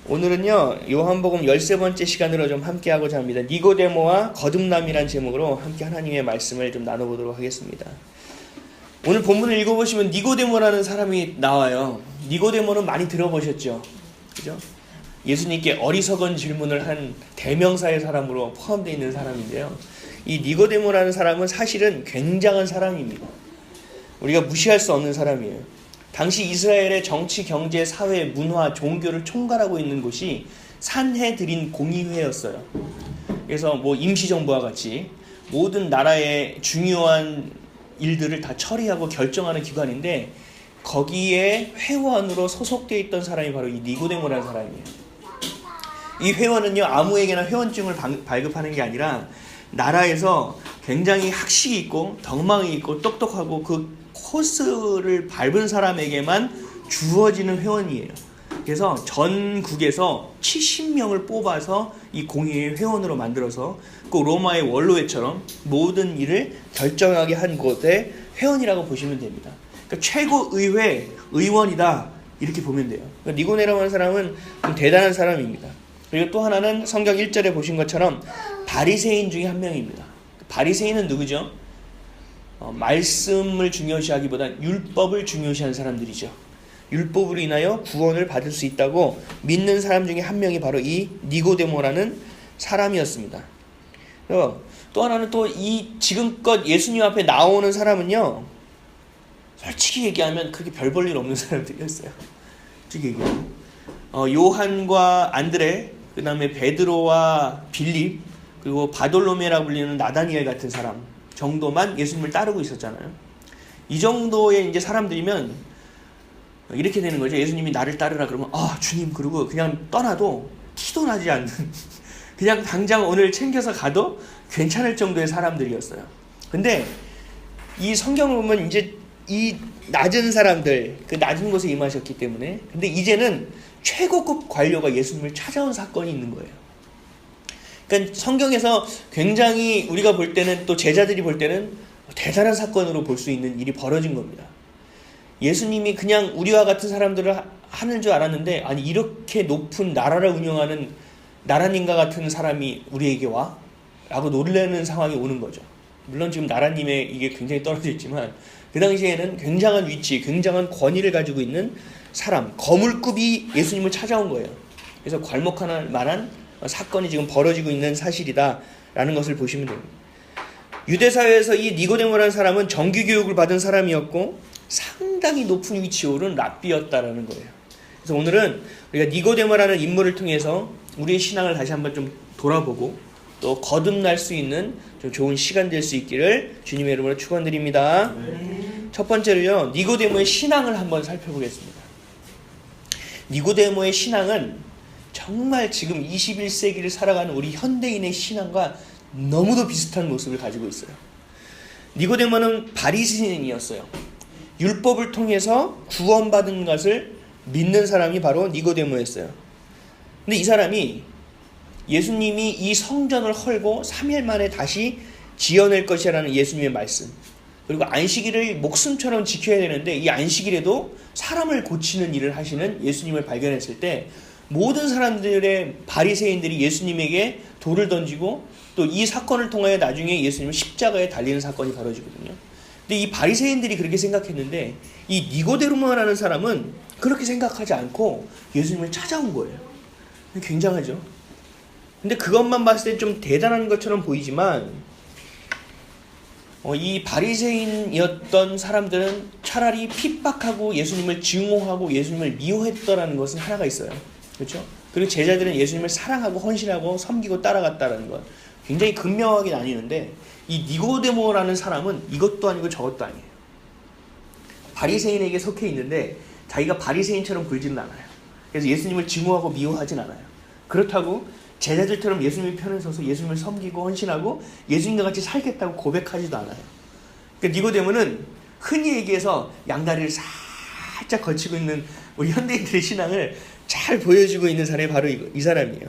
오늘은요 요한복음 13번째 시간으로 좀 함께하고자 합니다. 니고데모와 거듭남이란 제목으로 함께 하나님의 말씀을 좀 나눠보도록 하겠습니다. 오늘 본문을 읽어보시면 니고데모라는 사람이 나와요. 니고데모는 많이 들어보셨죠? 그죠? 예수님께 어리석은 질문을 한 대명사의 사람으로 포함되어 있는 사람인데요. 이 니고데모라는 사람은 사실은 굉장한 사람입니다. 우리가 무시할 수 없는 사람이에요. 당시 이스라엘의 정치, 경제, 사회, 문화, 종교를 총괄하고 있는 곳이 산헤드린 공의회였어요. 그래서 뭐 임시정부와 같이 모든 나라의 중요한 일들을 다 처리하고 결정하는 기관인데 거기에 회원으로 소속되어 있던 사람이 바로 이 니고데모라는 사람이에요. 이 회원은요 아무에게나 회원증을 발급하는 게 아니라 나라에서 굉장히 학식이 있고 덕망이 있고 똑똑하고 그 코스를 밟은 사람에게만 주어지는 회원이에요. 그래서 전국에서 70명을 뽑아서 이 공의회 회원으로 만들어서 그 로마의 원로회처럼 모든 일을 결정하게 한 곳의 회원이라고 보시면 됩니다. 그러니까 최고의회 의원이다 이렇게 보면 돼요. 그러니까 니고데모라는 사람은 좀 대단한 사람입니다. 그리고 또 하나는 성경 1절에 보신 것처럼 바리새인 중에 한 명입니다. 바리새인은 누구죠? 말씀을 중요시하기보다 율법을 중요시하는 사람들이죠. 율법으로 인하여 구원을 받을 수 있다고 믿는 사람 중에 한 명이 바로 이 니고데모라는 사람이었습니다. 또 하나는 또 이 지금껏 예수님 앞에 나오는 사람은요 솔직히 얘기하면 그렇게 별 볼 일 없는 사람들이었어요. 솔직히 얘기하면 요한과 안드레, 그 다음에 베드로와 빌립, 그리고 바돌로메라고 불리는 나다니엘 같은 사람 정도만 예수님을 따르고 있었잖아요. 이 정도의 이제 사람들이면 이렇게 되는 거죠. 예수님이 나를 따르라 그러면 주님 그러고 그냥 떠나도 티도 나지 않는 그냥 당장 오늘 챙겨서 가도 괜찮을 정도의 사람들이었어요. 근데 이 성경을 보면 이제 이 낮은 사람들 그 낮은 곳에 임하셨기 때문에 근데 이제는 최고급 관료가 예수님을 찾아온 사건이 있는 거예요. 그러니까 성경에서 굉장히 우리가 볼 때는 또 제자들이 볼 때는 대단한 사건으로 볼 수 있는 일이 벌어진 겁니다. 예수님이 그냥 우리와 같은 사람들을 하는 줄 알았는데 아니 이렇게 높은 나라를 운영하는 나라님과 같은 사람이 우리에게 와? 라고 놀라는 상황이 오는 거죠. 물론 지금 나라님의 이게 굉장히 떨어져 있지만 그 당시에는 굉장한 위치, 굉장한 권위를 가지고 있는 사람, 거물급이 예수님을 찾아온 거예요. 그래서 괄목할 만한 사건이 지금 벌어지고 있는 사실이다라는 것을 보시면 됩니다. 유대사회에서 이 니고데모라는 사람은 정규교육을 받은 사람이었고 상당히 높은 위치에 오른 랍비였다라는 거예요. 그래서 오늘은 우리가 니고데모라는 인물을 통해서 우리의 신앙을 다시 한번 좀 돌아보고 또 거듭날 수 있는 좀 좋은 시간 될 수 있기를 주님의 이름으로 축원드립니다. 첫 번째로요, 니고데모의 신앙을 한번 살펴보겠습니다. 니고데모의 신앙은 정말 지금 21세기를 살아가는 우리 현대인의 신앙과 너무도 비슷한 모습을 가지고 있어요. 니고데모는 바리새인이었어요. 율법을 통해서 구원받은 것을 믿는 사람이 바로 니고데모였어요. 근데 이 사람이 예수님이 이 성전을 헐고 3일 만에 다시 지어낼 것이라는 예수님의 말씀, 그리고 안식일을 목숨처럼 지켜야 되는데 이 안식일에도 사람을 고치는 일을 하시는 예수님을 발견했을 때 모든 사람들의 바리새인들이 예수님에게 돌을 던지고 또 이 사건을 통하여 나중에 예수님을 십자가에 달리는 사건이 벌어지거든요. 근데 이 바리새인들이 그렇게 생각했는데 이 니고데모라는 사람은 그렇게 생각하지 않고 예수님을 찾아온 거예요. 굉장하죠. 근데 그것만 봤을 때 좀 대단한 것처럼 보이지만 이 바리새인이었던 사람들은 차라리 핍박하고 예수님을 증오하고 예수님을 미워했더라는 것은 하나가 있어요. 그렇죠? 그리고 제자들은 예수님을 사랑하고 헌신하고 섬기고 따라갔다는 것 굉장히 극명하게 나뉘는데 이 니고데모라는 사람은 이것도 아니고 저것도 아니에요. 바리새인에게 속해 있는데 자기가 바리새인처럼 굴지는 않아요. 그래서 예수님을 증오하고 미워하진 않아요. 그렇다고 제자들처럼 예수님 편에 서서 예수님을 섬기고 헌신하고 예수님과 같이 살겠다고 고백하지도 않아요. 그러니까 니고데모는 흔히 얘기해서 양다리를 살짝 걸치고 있는 우리 현대인들의 신앙을 잘 보여주고 있는 사람이 바로 이 사람이에요.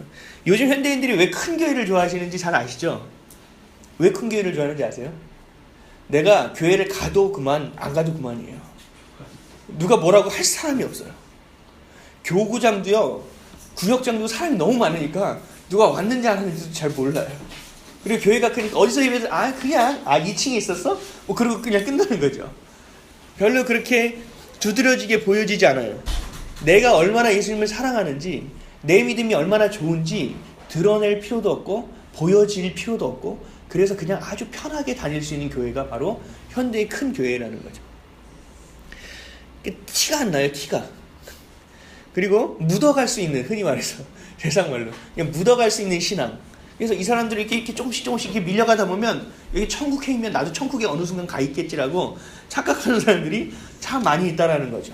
요즘 현대인들이 왜 큰 교회를 좋아하시는지 잘 아시죠? 왜 큰 교회를 좋아하는지 아세요? 내가 교회를 가도 그만 안 가도 그만이에요. 누가 뭐라고 할 사람이 없어요. 교구장도요 구역장도 사람이 너무 많으니까 누가 왔는지 안 왔는지도 잘 몰라요. 그리고 교회가 크니까 어디서 예배해서 그냥 2층에 있었어? 뭐 그러고 그냥 끝나는 거죠. 별로 그렇게 두드러지게 보여지지 않아요. 내가 얼마나 예수님을 사랑하는지, 내 믿음이 얼마나 좋은지 드러낼 필요도 없고 보여질 필요도 없고, 그래서 그냥 아주 편하게 다닐 수 있는 교회가 바로 현대의 큰 교회라는 거죠. 티가 안 나요, 티가. 그리고 묻어갈 수 있는, 흔히 말해서 세상말로 그냥 묻어갈 수 있는 신앙. 그래서 이 사람들이 이렇게 조금씩 이렇게 밀려가다 보면 여기 천국에 있면 나도 천국에 어느 순간 가 있겠지라고 착각하는 사람들이 참 많이 있다라는 거죠.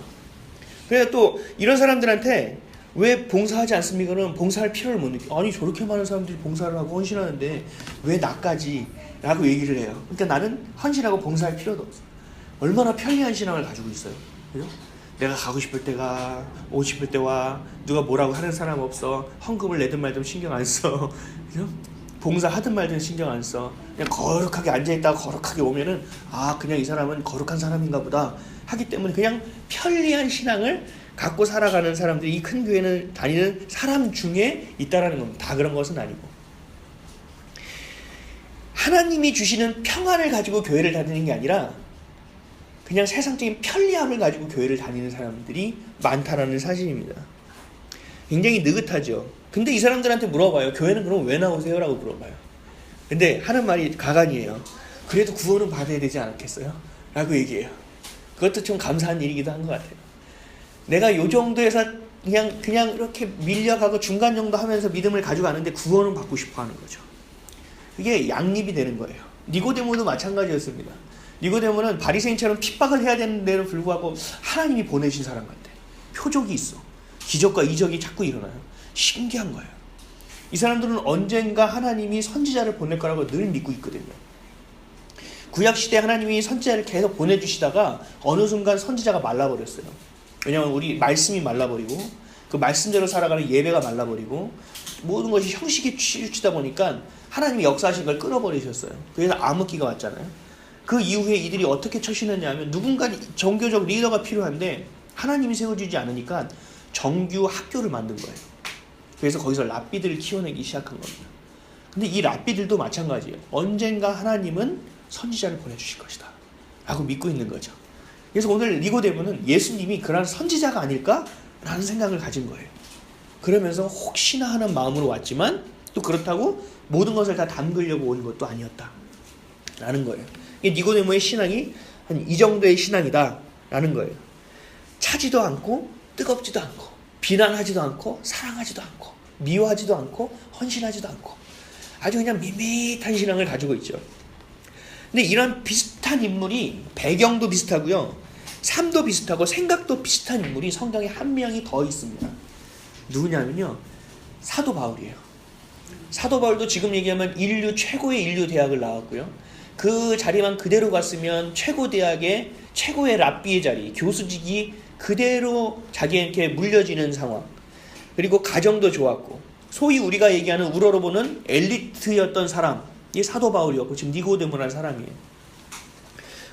그래서 또 이런 사람들한테 왜 봉사하지 않습니까는 봉사할 필요를 못 느껴. 아니 저렇게 많은 사람들이 봉사를 하고 헌신하는데 왜 나까지? 라고 얘기를 해요. 그러니까 나는 헌신하고 봉사할 필요도 없어. 얼마나 편리한 신앙을 가지고 있어요. 그죠? 내가 가고 싶을 때 가, 오고 싶을 때 와, 누가 뭐라고 하는 사람 없어, 헌금을 내든 말든 신경 안 써, 그죠? 봉사하든 말든 신경 안 써. 그냥 거룩하게 앉아있다가 거룩하게 오면은 그냥 이 사람은 거룩한 사람인가 보다 하기 때문에 그냥 편리한 신앙을 갖고 살아가는 사람들이 이 큰 교회는 다니는 사람 중에 있다라는 겁니다. 다 그런 것은 아니고, 하나님이 주시는 평안을 가지고 교회를 다니는 게 아니라 그냥 세상적인 편리함을 가지고 교회를 다니는 사람들이 많다라는 사실입니다. 굉장히 느긋하죠. 근데 이 사람들한테 물어봐요. 교회는 그럼 왜 나오세요? 라고 물어봐요. 근데 하는 말이 가관이에요. 그래도 구원은 받아야 되지 않았겠어요? 라고 얘기해요. 그것도 좀 감사한 일이기도 한 것 같아요. 내가 요 정도에서 그냥 이렇게 밀려가고 중간 정도 하면서 믿음을 가지고 가는데 구원은 받고 싶어 하는 거죠. 그게 양립이 되는 거예요. 니고데모도 마찬가지였습니다. 니고데모는 바리새인처럼 핍박을 해야 되는데도 불구하고 하나님이 보내신 사람 같아. 표적이 있어. 기적과 이적이 자꾸 일어나요. 신기한 거예요. 이 사람들은 언젠가 하나님이 선지자를 보낼 거라고 늘 믿고 있거든요. 구약시대 하나님이 선지자를 계속 보내주시다가 어느 순간 선지자가 말라버렸어요. 왜냐하면 우리 말씀이 말라버리고 그 말씀대로 살아가는 예배가 말라버리고 모든 것이 형식에 치우치다 보니까 하나님이 역사하신 걸 끊어버리셨어요. 그래서 암흑기가 왔잖아요. 그 이후에 이들이 어떻게 처신했냐 하면 누군가 종교적 리더가 필요한데 하나님이 세워주지 않으니까 정규 학교를 만든 거예요. 그래서 거기서 랍비들을 키워내기 시작한 겁니다. 근데 이 랍비들도 마찬가지예요. 언젠가 하나님은 선지자를 보내주실 것이다 라고 믿고 있는 거죠. 그래서 오늘 니고데모는 예수님이 그런 선지자가 아닐까라는 생각을 가진 거예요. 그러면서 혹시나 하는 마음으로 왔지만 또 그렇다고 모든 것을 다 담그려고 온 것도 아니었다 라는 거예요. 니고데모의 신앙이 한 이 정도의 신앙이다 라는 거예요. 차지도 않고 뜨겁지도 않고 비난하지도 않고 사랑하지도 않고 미워하지도 않고 헌신하지도 않고 아주 그냥 밋밋한 신앙을 가지고 있죠. 근데 이런 비슷한 인물이 배경도 비슷하고요, 삶도 비슷하고 생각도 비슷한 인물이 성경에 한 명이 더 있습니다. 누구냐면요, 사도 바울이에요. 사도 바울도 지금 얘기하면 인류 최고의 인류 대학을 나왔고요, 그 자리만 그대로 갔으면 최고 대학의 최고의 랍비의 자리, 교수직이 그대로 자기에게 물려지는 상황, 그리고 가정도 좋았고 소위 우리가 얘기하는 우러러 보는 엘리트였던 사람, 이 사도 바울이었고 지금 니고데모라는 사람이에요.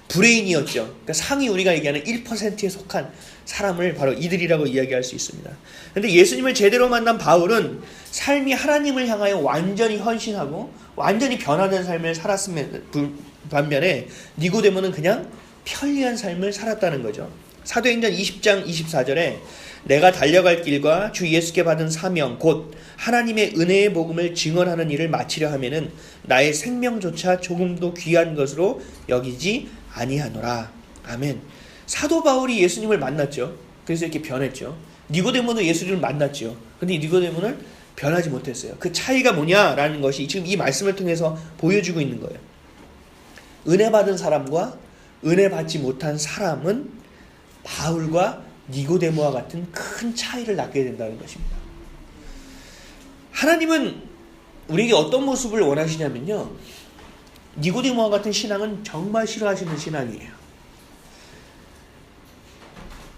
브레인이었죠. 그러니까 상위 우리가 얘기하는 1%에 속한 사람을 바로 이들이라고 이야기할 수 있습니다. 그런데 예수님을 제대로 만난 바울은 삶이 하나님을 향하여 완전히 헌신하고 완전히 변화된 삶을 살았으면 반면에 니고데모는 그냥 편리한 삶을 살았다는 거죠. 사도행전 20장 24절에 내가 달려갈 길과 주 예수께 받은 사명 곧 하나님의 은혜의 복음을 증언하는 일을 마치려 하면은 나의 생명조차 조금도 귀한 것으로 여기지 아니하노라. 아멘. 사도 바울이 예수님을 만났죠. 그래서 이렇게 변했죠. 니고데모도 예수님을 만났죠. 근데 니고데모는 변하지 못했어요. 그 차이가 뭐냐라는 것이 지금 이 말씀을 통해서 보여주고 있는 거예요. 은혜 받은 사람과 은혜 받지 못한 사람은 바울과 니고데모와 같은 큰 차이를 낳게 된다는 것입니다. 하나님은 우리에게 어떤 모습을 원하시냐면요, 니고데모와 같은 신앙은 정말 싫어하시는 신앙이에요.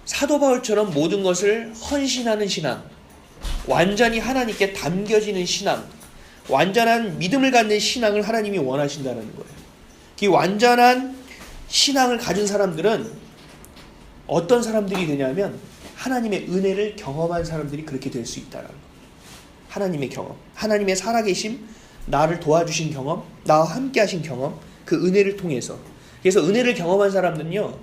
사도 바울처럼 모든 것을 헌신하는 신앙, 완전히 하나님께 담겨지는 신앙, 완전한 믿음을 갖는 신앙을 하나님이 원하신다는 거예요. 이 완전한 신앙을 가진 사람들은 어떤 사람들이 되냐면 하나님의 은혜를 경험한 사람들이 그렇게 될 수 있다는 거예요. 하나님의 경험, 하나님의 살아계심, 나를 도와주신 경험, 나와 함께 하신 경험, 그 은혜를 통해서. 그래서 은혜를 경험한 사람들은요,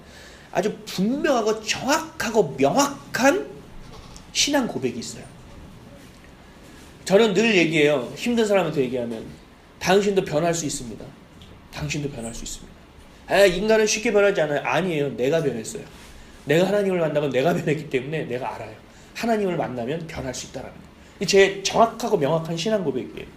아주 분명하고 정확하고 명확한 신앙 고백이 있어요. 저는 늘 얘기해요. 힘든 사람한테 얘기하면 당신도 변할 수 있습니다. 당신도 변할 수 있습니다. 인간은 쉽게 변하지 않아요. 아니에요. 내가 변했어요. 내가 하나님을 만나고 내가 변했기 때문에 내가 알아요. 하나님을 만나면 변할 수 있다는 거예요. 제 정확하고 명확한 신앙 고백이에요.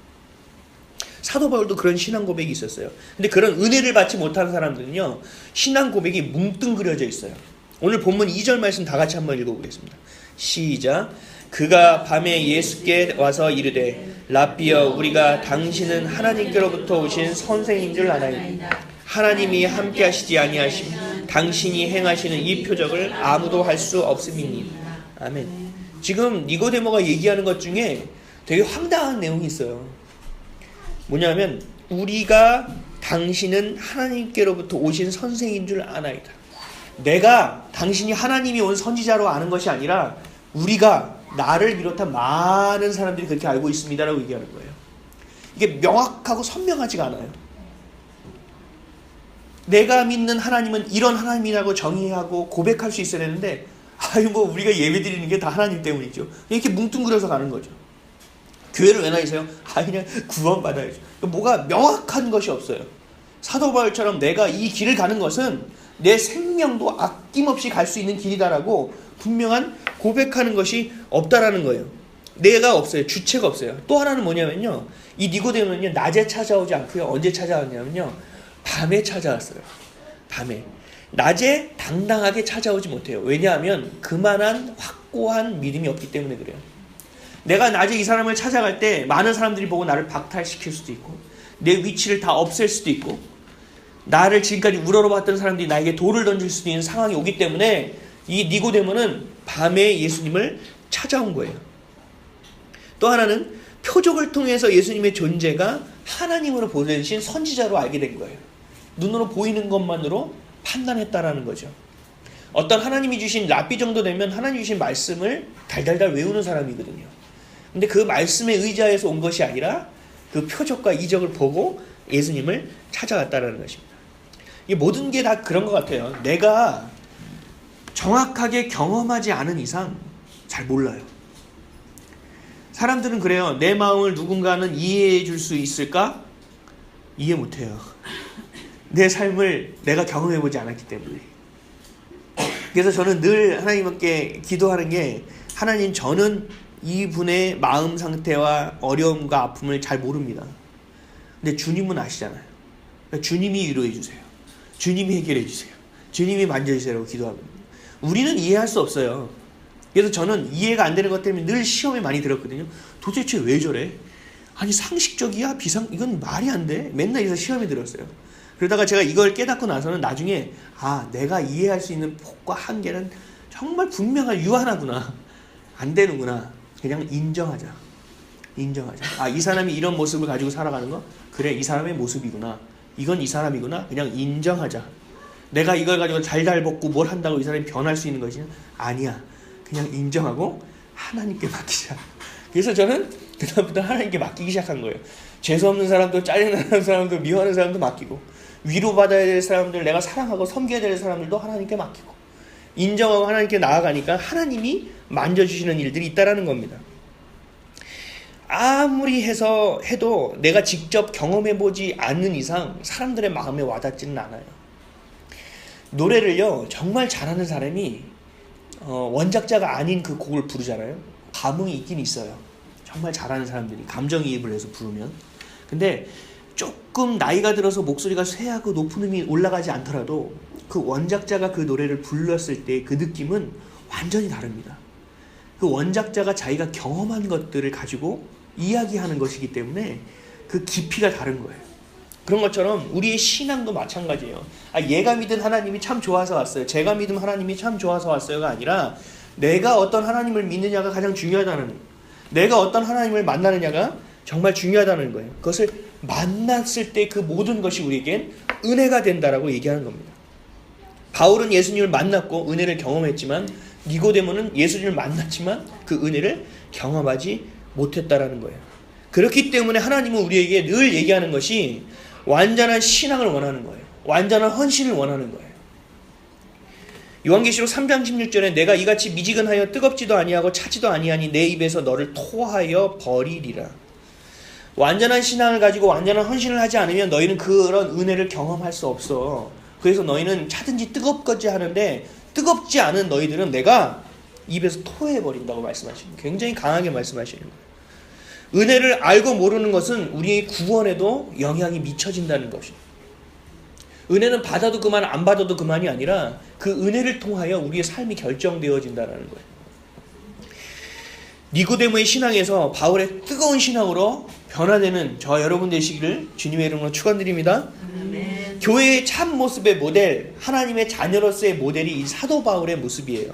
사도 바울도 그런 신앙 고백이 있었어요. 근데 그런 은혜를 받지 못하는 사람들은요, 신앙 고백이 뭉뚱그려져 있어요. 오늘 본문 2절 말씀 다 같이 한번 읽어보겠습니다. 시작. 그가 밤에 예수께 와서 이르되 랍비여, 우리가 당신은 하나님께로부터 오신 선생인 줄 아나이다. 하나님이 함께 하시지 아니하시면 당신이 행하시는 이 표적을 아무도 할 수 없음이니이다. 아멘. 지금 니고데모가 얘기하는 것 중에 되게 황당한 내용이 있어요. 뭐냐면 우리가 당신은 하나님께로부터 오신 선생인 줄 아나이다. 내가 당신이 하나님이 온 선지자로 아는 것이 아니라 우리가, 나를 비롯한 많은 사람들이 그렇게 알고 있습니다라고 얘기하는 거예요. 이게 명확하고 선명하지가 않아요. 내가 믿는 하나님은 이런 하나님이라고 정의하고 고백할 수 있어야 되는데, 우리가 예배드리는 게 다 하나님 때문이죠. 이렇게 뭉뚱그려서 가는 거죠. 교회를 왜 나이세요? 그냥 구원받아야죠. 뭐가 명확한 것이 없어요. 사도 바울처럼 내가 이 길을 가는 것은 내 생명도 아낌없이 갈 수 있는 길이다라고 분명한 고백하는 것이 없다라는 거예요. 내가 없어요. 주체가 없어요. 또 하나는 뭐냐면요, 이 니고데모는요, 낮에 찾아오지 않고요, 언제 찾아왔냐면요, 밤에 찾아왔어요. 밤에. 낮에 당당하게 찾아오지 못해요. 왜냐하면 그만한 확고한 믿음이 없기 때문에 그래요. 내가 낮에 이 사람을 찾아갈 때 많은 사람들이 보고 나를 박탈시킬 수도 있고, 내 위치를 다 없앨 수도 있고, 나를 지금까지 우러러봤던 사람들이 나에게 돌을 던질 수도 있는 상황이 오기 때문에 이 니고데모는 밤에 예수님을 찾아온 거예요. 또 하나는 표적을 통해서 예수님의 존재가 하나님으로 보내신 선지자로 알게 된 거예요. 눈으로 보이는 것만으로 판단했다라는 거죠. 어떤 하나님이 주신 랍비 정도 되면 하나님이 주신 말씀을 달달달 외우는 사람이거든요. 근데 그 말씀에 의지하여서 온 것이 아니라 그 표적과 이적을 보고 예수님을 찾아갔다라는 것입니다. 이 모든 게 다 그런 것 같아요. 내가 정확하게 경험하지 않은 이상 잘 몰라요. 사람들은 그래요. 내 마음을 누군가는 이해해 줄 수 있을까? 이해 못해요. 내 삶을 내가 경험해보지 않았기 때문에. 그래서 저는 늘 하나님께 기도하는 게, 하나님, 저는 이분의 마음 상태와 어려움과 아픔을 잘 모릅니다. 근데 주님은 아시잖아요. 그러니까 주님이 위로해 주세요. 주님이 해결해 주세요. 주님이 만져주세요라고 기도합니다. 우리는 이해할 수 없어요. 그래서 저는 이해가 안 되는 것 때문에 늘 시험에 많이 들었거든요. 도대체 왜 저래? 아니, 상식적이야? 이건 말이 안 돼? 맨날 이래서 시험에 들었어요. 그러다가 제가 이걸 깨닫고 나서는 나중에, 내가 이해할 수 있는 폭과 한계는 정말 분명한 유한하구나. 안 되는구나. 그냥 인정하자. 이 사람이 이런 모습을 가지고 살아가는 거? 그래, 이 사람의 모습이구나. 이건 이 사람이구나. 그냥 인정하자. 내가 이걸 가지고 달달 볶고 뭘 한다고 이 사람이 변할 수 있는 것이 아니야. 그냥 인정하고 하나님께 맡기자. 그래서 저는 그다음부터 하나님께 맡기기 시작한 거예요. 재수없는 사람도, 짜증나는 사람도, 미워하는 사람도 맡기고, 위로받아야 될 사람들, 내가 사랑하고 섬겨야 될 사람들도 하나님께 맡기고, 인정하고 하나님께 나아가니까 하나님이 만져주시는 일들이 있다라는 겁니다. 아무리 해도 내가 직접 경험해보지 않는 이상 사람들의 마음에 와닿지는 않아요. 노래를요, 정말 잘하는 사람이 원작자가 아닌 그 곡을 부르잖아요. 감흥이 있긴 있어요. 정말 잘하는 사람들이 감정이입을 해서 부르면. 근데 조금 나이가 들어서 목소리가 쇠하고 높은 음이 올라가지 않더라도 그 원작자가 그 노래를 불렀을 때 그 느낌은 완전히 다릅니다. 그 원작자가 자기가 경험한 것들을 가지고 이야기하는 것이기 때문에 그 깊이가 다른 거예요. 그런 것처럼 우리의 신앙도 마찬가지예요. 얘가 믿은 하나님이 참 좋아서 왔어요. 제가 믿은 하나님이 참 좋아서 왔어요가 아니라, 내가 어떤 하나님을 믿느냐가 가장 중요하다는 거예요. 내가 어떤 하나님을 만나느냐가 정말 중요하다는 거예요. 그것을 만났을 때 그 모든 것이 우리에겐 은혜가 된다라고 얘기하는 겁니다. 바울은 예수님을 만났고 은혜를 경험했지만, 니고데모는 예수님을 만났지만 그 은혜를 경험하지 못했다라는 거예요. 그렇기 때문에 하나님은 우리에게 늘 얘기하는 것이 완전한 신앙을 원하는 거예요. 완전한 헌신을 원하는 거예요. 요한계시록 3장 16절에 내가 이같이 미지근하여 뜨겁지도 아니하고 차지도 아니하니 내 입에서 너를 토하여 버리리라. 완전한 신앙을 가지고 완전한 헌신을 하지 않으면 너희는 그런 은혜를 경험할 수 없어. 그래서 너희는 차든지 뜨겁겠지 하는데 뜨겁지 않은 너희들은 내가 입에서 토해버린다고 말씀하시는 거예요. 굉장히 강하게 말씀하시는 거예요. 은혜를 알고 모르는 것은 우리의 구원에도 영향이 미쳐진다는 것입니다. 은혜는 받아도 그만 안 받아도 그만이 아니라 그 은혜를 통하여 우리의 삶이 결정되어진다는 거예요. 니고데모의 신앙에서 바울의 뜨거운 신앙으로 변화되는 저와 여러분 되시기를 주님의 이름으로 축원드립니다. 아멘. 교회의 참 모습의 모델, 하나님의 자녀로서의 모델이 이 사도 바울의 모습이에요.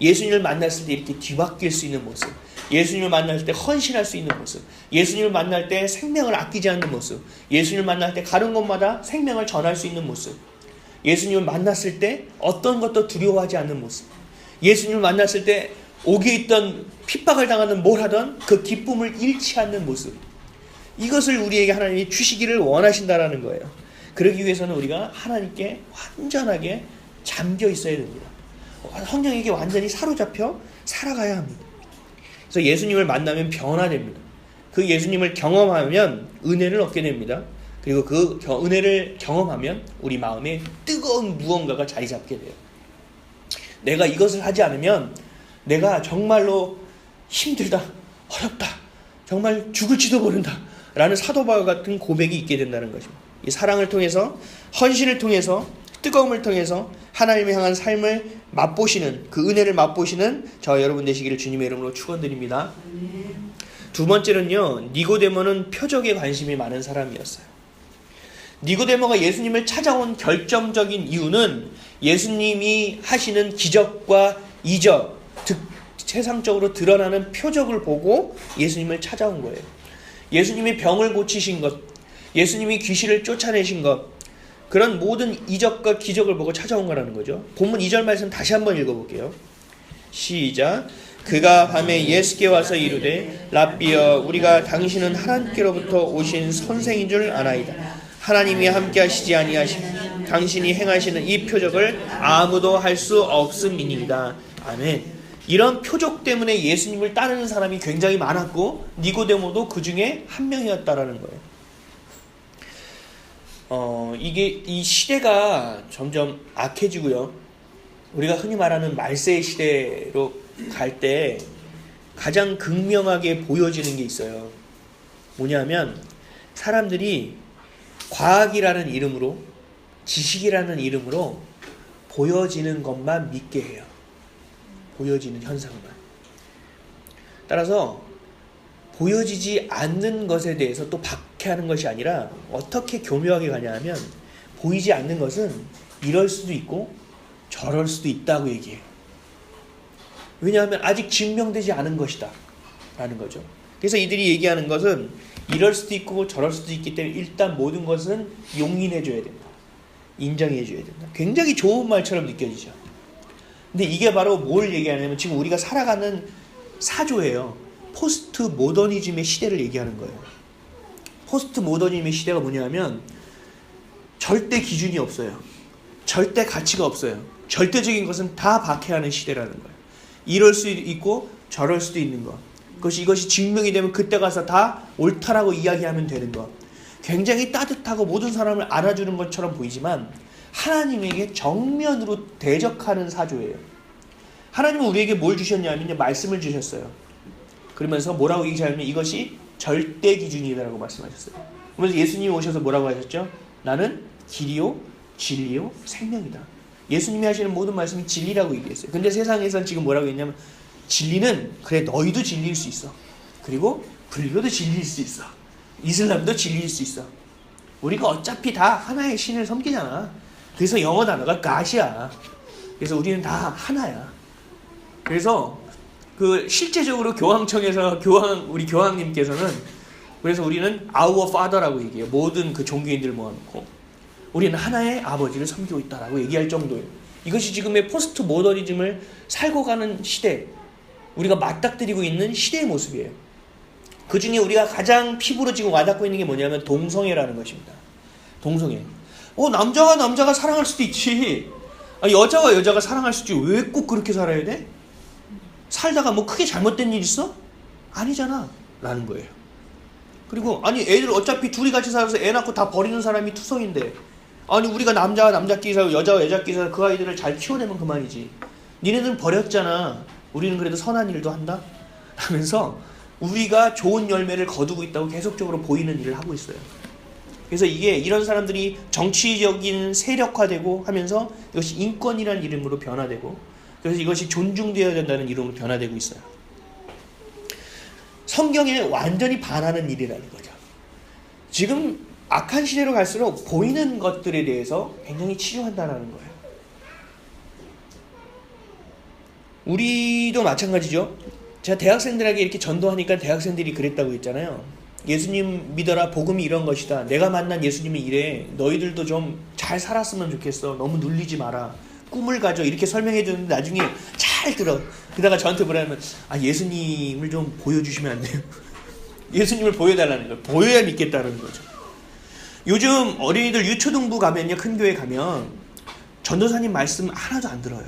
예수님을 만났을 때 이렇게 뒤바뀔 수 있는 모습, 예수님을 만날 때 헌신할 수 있는 모습, 예수님을 만날 때 생명을 아끼지 않는 모습, 예수님을 만날 때 가는 곳마다 생명을 전할 수 있는 모습, 예수님을 만났을 때 어떤 것도 두려워하지 않는 모습, 예수님을 만났을 때 옥에 있던 핍박을 당하든 뭘 하든 그 기쁨을 잃지 않는 모습, 이것을 우리에게 하나님이 주시기를 원하신다라는 거예요. 그러기 위해서는 우리가 하나님께 완전하게 잠겨 있어야 됩니다. 성령에게 완전히 사로잡혀 살아가야 합니다. 그래서 예수님을 만나면 변화됩니다. 그 예수님을 경험하면 은혜를 얻게 됩니다. 그리고 그 은혜를 경험하면 우리 마음에 뜨거운 무언가가 자리 잡게 돼요. 내가 이것을 하지 않으면 내가 정말로 힘들다, 어렵다, 정말 죽을지도 모른다 라는 사도 바울 같은 고백이 있게 된다는 것입니다. 이 사랑을 통해서, 헌신을 통해서, 뜨거움을 통해서 하나님을 향한 삶을 맛보시는, 그 은혜를 맛보시는 저와 여러분 되시기를 주님의 이름으로 축원드립니다. 두 번째는요, 니고데모는 표적에 관심이 많은 사람이었어요. 니고데모가 예수님을 찾아온 결정적인 이유는 예수님이 하시는 기적과 이적, 세상적으로 드러나는 표적을 보고 예수님을 찾아온 거예요. 예수님이 병을 고치신 것, 예수님이 귀신을 쫓아내신 것, 그런 모든 이적과 기적을 보고 찾아온 거라는 거죠. 본문 2절 말씀 다시 한번 읽어볼게요. 시작. 그가 밤에 예수께 와서 이르되 랍비여 우리가 당신은 하나님께로부터 오신 선생인 줄 아나이다. 하나님이 함께 하시지 아니하시면 당신이 행하시는 이 표적을 아무도 할 수 없음이니이다. 아멘. 이런 표적 때문에 예수님을 따르는 사람이 굉장히 많았고 니고데모도 그 중에 한 명이었다라는 거예요. 이 시대가 점점 악해지고요. 우리가 흔히 말하는 말세의 시대로 갈 때 가장 극명하게 보여지는 게 있어요. 뭐냐면 사람들이 과학이라는 이름으로, 지식이라는 이름으로 보여지는 것만 믿게 해요. 보여지는 현상만. 따라서 보여지지 않는 것에 대해서 또 박해하는 것이 아니라 어떻게 교묘하게 가냐 하면 보이지 않는 것은 이럴 수도 있고 저럴 수도 있다고 얘기해요. 왜냐하면 아직 증명되지 않은 것이다 라는 거죠. 그래서 이들이 얘기하는 것은 이럴 수도 있고 저럴 수도 있기 때문에 일단 모든 것은 용인해줘야 된다. 인정해줘야 된다. 굉장히 좋은 말처럼 느껴지죠. 근데 이게 바로 뭘 얘기하냐면 지금 우리가 살아가는 사조예요. 포스트 모더니즘의 시대를 얘기하는 거예요. 포스트 모더니즘의 시대가 뭐냐면 절대 기준이 없어요. 절대 가치가 없어요. 절대적인 것은 다 박해하는 시대라는 거예요. 이럴 수도 있고 저럴 수도 있는 것. 이것이 증명이 되면 그때 가서 다 옳다라고 이야기하면 되는 것. 굉장히 따뜻하고 모든 사람을 안아주는 것처럼 보이지만 하나님에게 정면으로 대적하는 사조예요. 하나님은 우리에게 뭘 주셨냐면 말씀을 주셨어요. 그러면서 뭐라고 얘기하냐면 이것이 절대 기준이다라고 말씀하셨어요. 그러면서 예수님이 오셔서 뭐라고 하셨죠? 나는 길이요 진리요 생명이다. 예수님이 하시는 모든 말씀이 진리라고 얘기했어요. 근데 세상에선 지금 뭐라고 했냐면 진리는 그래 너희도 진리일 수 있어. 그리고 불교도 진리일 수 있어. 이슬람도 진리일 수 있어. 우리가 어차피 다 하나의 신을 섬기잖아. 그래서 영어 단어가 God이야. 그래서 우리는 다 하나야. 그래서 그 실제적으로 교황청에서 우리 교황님께서는 그래서 우리는 Our Father라고 얘기해요. 모든 그 종교인들을 모아놓고 우리는 하나의 아버지를 섬기고 있다라고 얘기할 정도예요. 이것이 지금의 포스트 모더니즘을 살고 가는 시대, 우리가 맞닥뜨리고 있는 시대의 모습이에요. 그 중에 우리가 가장 피부로 지금 와닿고 있는 게 뭐냐면 동성애라는 것입니다. 동성애. 남자가 남자가 사랑할 수도 있지. 여자가 여자가 사랑할 수도 있지. 왜 꼭 그렇게 살아야 돼? 살다가 뭐 크게 잘못된 일 있어? 아니잖아. 라는 거예요. 그리고 애들 어차피 둘이 같이 살아서 애 낳고 다 버리는 사람이 투성인데 우리가 남자가 남자끼리 살고 여자가 여자끼리 살고 그 아이들을 잘 키워내면 그만이지. 니네들은 버렸잖아. 우리는 그래도 선한 일도 한다? 하면서 우리가 좋은 열매를 거두고 있다고 계속적으로 보이는 일을 하고 있어요. 그래서 이런 사람들이 정치적인 세력화되고 하면서 이것이 인권이라는 이름으로 변화되고 그래서 이것이 존중되어야 된다는 이름으로 변화되고 있어요. 성경에 완전히 반하는 일이라는 거죠. 지금 악한 시대로 갈수록 보이는 것들에 대해서 굉장히 치료한다는 거예요. 우리도 마찬가지죠. 제가 대학생들에게 이렇게 전도하니까 대학생들이 그랬다고 했잖아요. 예수님 믿어라, 복음이 이런 것이다. 내가 만난 예수님은 이래. 너희들도 좀 잘 살았으면 좋겠어. 너무 눌리지 마라. 꿈을 가져. 이렇게 설명해 주는데 나중에 잘 들어. 그러다가 저한테 뭐라면 예수님을 좀 보여주시면 안 돼요? 예수님을 보여달라는 거예요. 보여야 믿겠다는 거죠. 요즘 어린이들 유초등부 가면요, 큰 교회 가면 전도사님 말씀 하나도 안 들어요.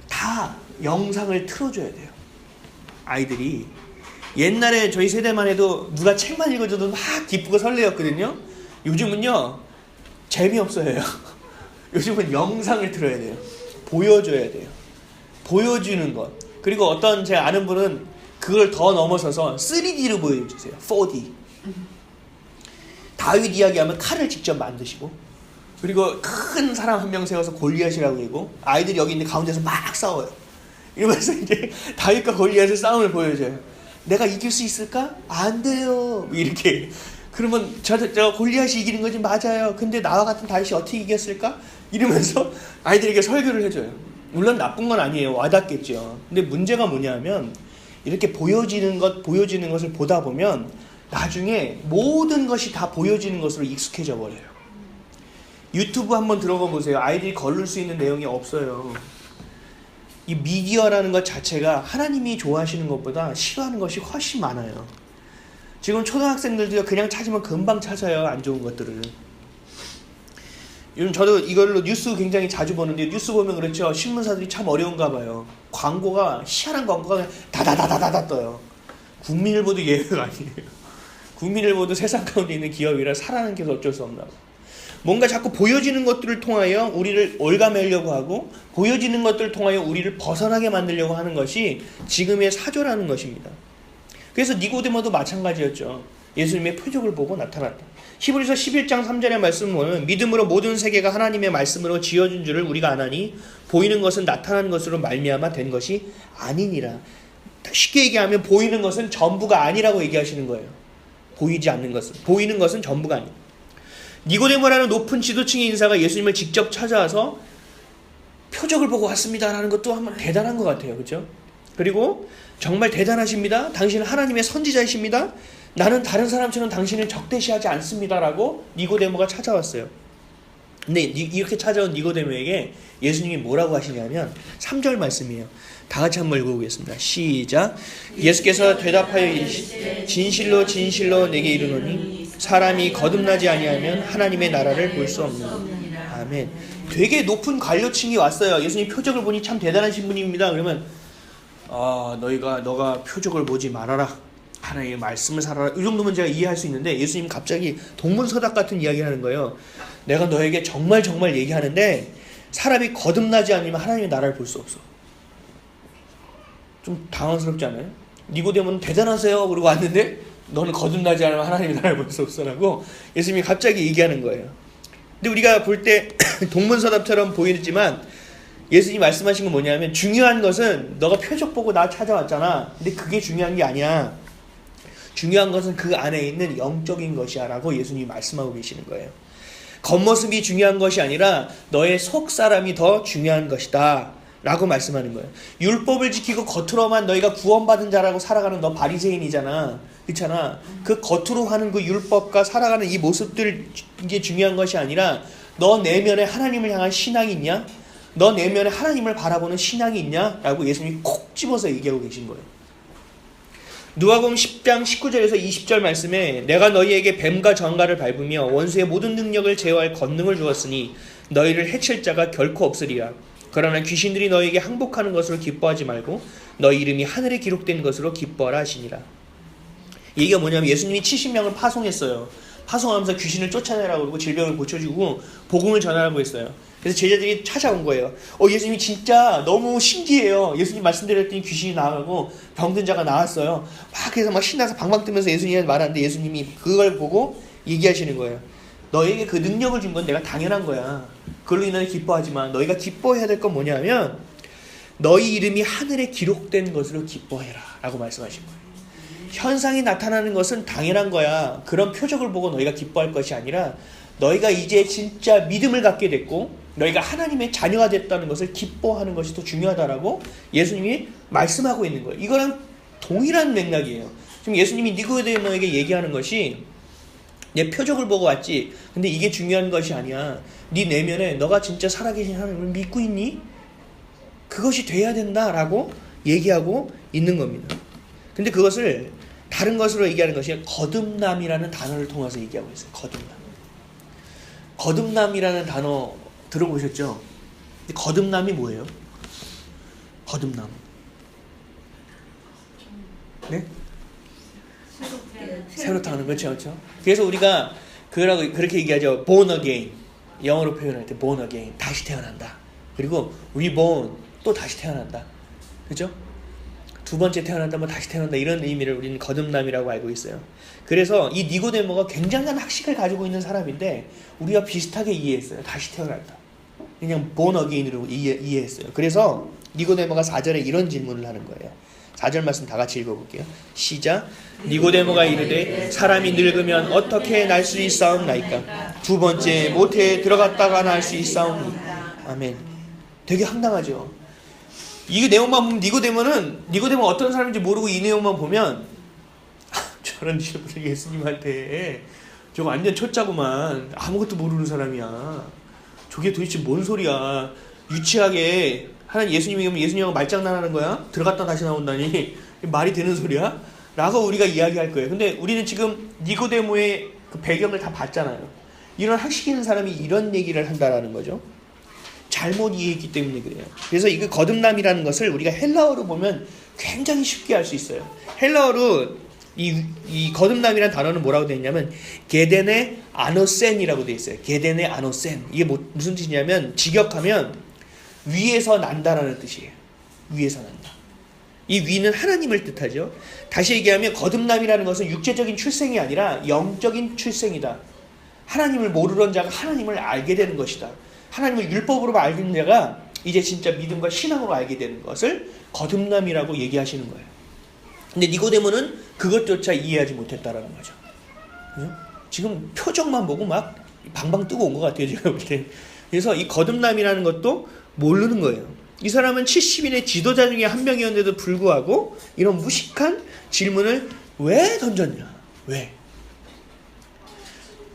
다 영상을 틀어줘야 돼요. 아이들이 옛날에 저희 세대만 해도 누가 책만 읽어줘도 막 기쁘고 설레었거든요. 요즘은요 재미없어요. 요즘은 영상을 틀어야 돼요. 보여줘야 돼요. 보여주는 것. 그리고 어떤 제 아는 분은 그걸 더 넘어서서 3D로 보여주세요. 4D. 다윗 이야기하면 칼을 직접 만드시고 그리고 큰 사람 한 명 세워서 골리앗이라고 하고 아이들이 여기 있는데 가운데서 막 싸워요. 이러면서 이제 다윗과 골리앗의 싸움을 보여줘요. 내가 이길 수 있을까? 안 돼요. 이렇게. 그러면 저 골리앗이 이기는 거지. 맞아요. 근데 나와 같은 다윗이 어떻게 이겼을까? 이러면서 아이들에게 설교를 해줘요. 물론 나쁜 건 아니에요. 와닿겠죠. 근데 문제가 뭐냐면 이렇게 보여지는 것을 보다 보면 나중에 모든 것이 다 보여지는 것으로 익숙해져 버려요. 유튜브 한번 들어가 보세요. 아이들이 거를 수 있는 내용이 없어요. 이 미디어라는 것 자체가 하나님이 좋아하시는 것보다 싫어하는 것이 훨씬 많아요. 지금 초등학생들도 그냥 찾으면 금방 찾아요. 안 좋은 것들을. 요즘 저도 이걸로 뉴스 굉장히 자주 보는데 뉴스 보면 그렇죠. 신문사들이 참 어려운가 봐요. 광고가 희한한 광고가 다다다다다다 떠요. 국민일보도 예외가 아니에요. 국민일보도 세상 가운데 있는 기업이라 살아남는 게 어쩔 수 없나 봐요. 뭔가 자꾸 보여지는 것들을 통하여 우리를 올가매려고 하고 보여지는 것들을 통하여 우리를 벗어나게 만들려고 하는 것이 지금의 사조라는 것입니다. 그래서 니고데모도 마찬가지였죠. 예수님의 표적을 보고 나타났다. 히브리서 11장 3절의 말씀을 보면 믿음으로 모든 세계가 하나님의 말씀으로 지어준 줄을 우리가 아나니 보이는 것은 나타나는 것으로 말미암아 된 것이 아니니라. 쉽게 얘기하면 보이는 것은 전부가 아니라고 얘기하시는 거예요. 보이지 않는 것은. 보이는 것은 전부가 아니에요. 니고데모라는 높은 지도층의 인사가 예수님을 직접 찾아와서 표적을 보고 왔습니다라는 것도 한번 대단한 것 같아요. 그렇죠? 그리고 정말 대단하십니다. 당신은 하나님의 선지자이십니다. 나는 다른 사람처럼 당신을 적대시하지 않습니다라고 니고데모가 찾아왔어요. 근데 이렇게 찾아온 니고데모에게 예수님이 뭐라고 하시냐면 3절 말씀이에요. 다 같이 한번 읽어보겠습니다. 시작. 예수께서 대답하여 이르시되 진실로 진실로 내게 이르노니 사람이 거듭나지 아니하면 하나님의 나라를 볼 수 없느니라. 아멘. 되게 높은 관료층이 왔어요. 예수님 표적을 보니 참 대단하신 분입니다. 그러면 너가 표적을 보지 말아라. 하나님의 말씀을 살아라. 이 정도면 제가 이해할 수 있는데 예수님 갑자기 동문서답 같은 이야기를 하는 거예요. 내가 너에게 정말 얘기하는데 사람이 거듭나지 않으면 하나님의 나라를 볼 수 없어. 좀 당황스럽지 않아요? 니고데모는 대단하세요. 그러고 왔는데 너는 거듭나지 않으면 하나님의 나라를 볼 수 없어라고 예수님이 갑자기 얘기하는 거예요. 근데 우리가 볼 때 동문서답처럼 보이지만 예수님이 말씀하신 건 뭐냐면 중요한 것은 너가 표적 보고 나 찾아왔잖아. 근데 그게 중요한 게 아니야. 중요한 것은 그 안에 있는 영적인 것이야 라고 예수님이 말씀하고 계시는 거예요. 겉모습이 중요한 것이 아니라 너의 속사람이 더 중요한 것이다 라고 말씀하는 거예요. 율법을 지키고 겉으로만 너희가 구원받은 자라고 살아가는 너 바리새인이잖아. 그렇잖아. 그 겉으로 하는 그 율법과 살아가는 이 모습들 이게 중요한 것이 아니라 너 내면에 하나님을 향한 신앙이 있냐? 너 내면에 하나님을 바라보는 신앙이 있냐? 라고 예수님이 콕 집어서 얘기하고 계신 거예요. 누가복음 10장 19절에서 20절 말씀에 내가 너희에게 뱀과 정갈을 밟으며 원수의 모든 능력을 제어할 권능을 주었으니 너희를 해칠 자가 결코 없으리라. 그러나 귀신들이 너희에게 항복하는 것으로 기뻐하지 말고 너희 이름이 하늘에 기록된 것으로 기뻐하라 하시니라. 얘기가 뭐냐면 예수님이 70명을 파송했어요. 파송하면서 귀신을 쫓아내라고 그러고 질병을 고쳐주고 복음을 전하라고 했어요. 그래서 제자들이 찾아온 거예요. 예수님이 진짜 너무 신기해요. 예수님 말씀드렸더니 귀신이 나가고 병든 자가 나왔어요. 막 그래서 막 신나서 방방 뜨면서 예수님한테 말하는데 예수님이 그걸 보고 얘기하시는 거예요. 너에게 그 능력을 준 건 내가 당연한 거야. 그걸로 인하여 기뻐하지만 너희가 기뻐해야 될 건 뭐냐면 너희 이름이 하늘에 기록된 것으로 기뻐해라 라고 말씀하신 거예요. 현상이 나타나는 것은 당연한 거야. 그런 표적을 보고 너희가 기뻐할 것이 아니라 너희가 이제 진짜 믿음을 갖게 됐고 너희가 하나님의 자녀가 됐다는 것을 기뻐하는 것이 더 중요하다라고 예수님이 말씀하고 있는 거예요. 이거랑 동일한 맥락이에요. 지금 예수님이 니고데모에게 얘기하는 것이 내 표적을 보고 왔지. 근데 이게 중요한 것이 아니야. 네 내면에 너가 진짜 살아계신 하나님을 믿고 있니? 그것이 돼야 된다라고 얘기하고 있는 겁니다. 근데 그것을 다른 것으로 얘기하는 것이 거듭남이라는 단어를 통해서 얘기하고 있어요. 거듭남. 거듭남이라는 단어 들어보셨죠? 근데 거듭남이 뭐예요? 거듭남. 네? 새로 타는 거죠, 그렇죠? 그래서 우리가 그렇게 얘기하죠. born again. 영어로 표현할 때 born again. 다시 태어난다. 그리고 reborn. 또 다시 태어난다. 그렇죠? 두 번째 태어난다면 다시 태어난다. 이런 의미를 우리는 거듭남이라고 알고 있어요. 그래서 이 니고데모가 굉장한 학식을 가지고 있는 사람인데 우리가 비슷하게 이해했어요. 다시 태어난다. 그냥 born again으로 이해했어요. 그래서 니고데모가 4절에 이런 질문을 하는 거예요. 4절 말씀 다 같이 읽어볼게요. 시작. 니고데모가 이르되 사람이 늙으면 어떻게 날 수 있사옵나이까? 두 번째 모태에 들어갔다가 날 수 있사옵니? 아멘. 되게 황당하죠. 이 내용만 보면 니고데모가 어떤 사람인지 모르고 이 내용만 보면 저런 질문을 예수님한테 저거 완전 초짜구만. 아무것도 모르는 사람이야. 저게 도대체 뭔 소리야. 유치하게 하나님 예수님하고 말장난하는 거야? 들어갔다 다시 나온다니 말이 되는 소리야? 라고 우리가 이야기할 거예요. 근데 우리는 지금 니고데모의 그 배경을 다 봤잖아요. 이런 학식 있는 사람이 이런 얘기를 한다라는 거죠. 잘못 이해했기 때문에 그래요. 그래서 이거 거듭남이라는 것을 우리가 헬라어로 보면 굉장히 쉽게 알 수 있어요. 헬라어로 이 거듭남이라는 단어는 뭐라고 되어 있냐면 게데네 아노센이라고 되어 있어요. 게데네 아노센. 이게 무슨 뜻이냐면 직역하면 위에서 난다라는 뜻이에요. 위에서 난다. 이 위는 하나님을 뜻하죠. 다시 얘기하면 거듭남이라는 것은 육체적인 출생이 아니라 영적인 출생이다. 하나님을 모르던 자가 하나님을 알게 되는 것이다. 하나님을 율법으로 알는 자가 이제 진짜 믿음과 신앙으로 알게 되는 것을 거듭남이라고 얘기하시는 거예요. 근데 니고데모는 그것조차 이해하지 못했다라는 거죠. 그죠? 지금 표정만 보고 막 방방 뜨고 온 것 같아요, 제가 볼 때. 그래서 이 거듭남이라는 것도 모르는 거예요. 이 사람은 70인의 지도자 중에 한 명이었는데도 불구하고 이런 무식한 질문을 왜 던졌냐? 왜?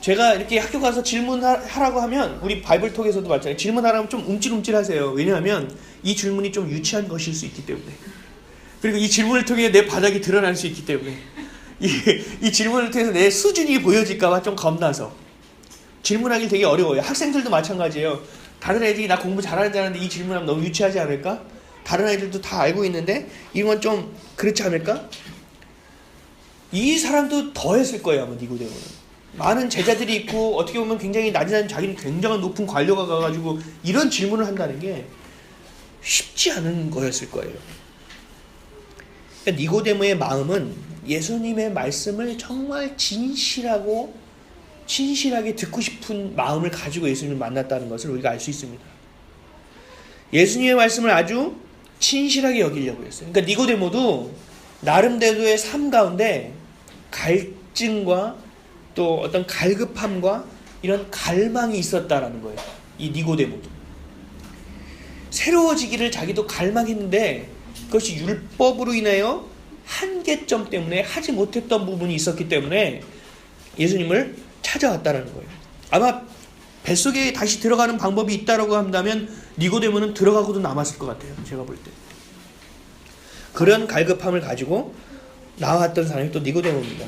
제가 이렇게 학교 가서 질문하라고 하면 우리 바이블톡에서도 마찬가지로 질문하라면 좀 움찔움찔하세요. 왜냐하면 이 질문이 좀 유치한 것일 수 있기 때문에. 그리고 이 질문을 통해 내 바닥이 드러날 수 있기 때문에. 이 질문을 통해서 내 수준이 보여질까 봐 좀 겁나서. 질문하기 되게 어려워요. 학생들도 마찬가지예요. 다른 애들이 나 공부 잘하는 줄 아는데 이 질문하면 너무 유치하지 않을까? 다른 아이들도 다 알고 있는데 이건 좀 그렇지 않을까? 이 사람도 더 했을 거예요. 아마 니고데모는. 많은 제자들이 있고 어떻게 보면 굉장히 낮은 자기는 굉장한 높은 관료가 가가지고 이런 질문을 한다는 게 쉽지 않은 거였을 거예요. 그러니까 니고데모의 마음은 예수님의 말씀을 정말 진실하게 듣고 싶은 마음을 가지고 예수님을 만났다는 것을 우리가 알 수 있습니다. 예수님의 말씀을 아주 진실하게 여기려고 했어요. 그러니까 니고데모도 나름대로의 삶 가운데 갈증과 또 어떤 갈급함과 이런 갈망이 있었다라는 거예요. 이 니고데모도. 새로워지기를 자기도 갈망했는데 그것이 율법으로 인하여 한계점 때문에 하지 못했던 부분이 있었기 때문에 예수님을 찾아왔다라는 거예요. 아마 뱃속에 다시 들어가는 방법이 있다라고 한다면 니고데모는 들어가고도 남았을 것 같아요. 제가 볼 때. 그런 갈급함을 가지고 나왔던 사람이 또 니고데모입니다.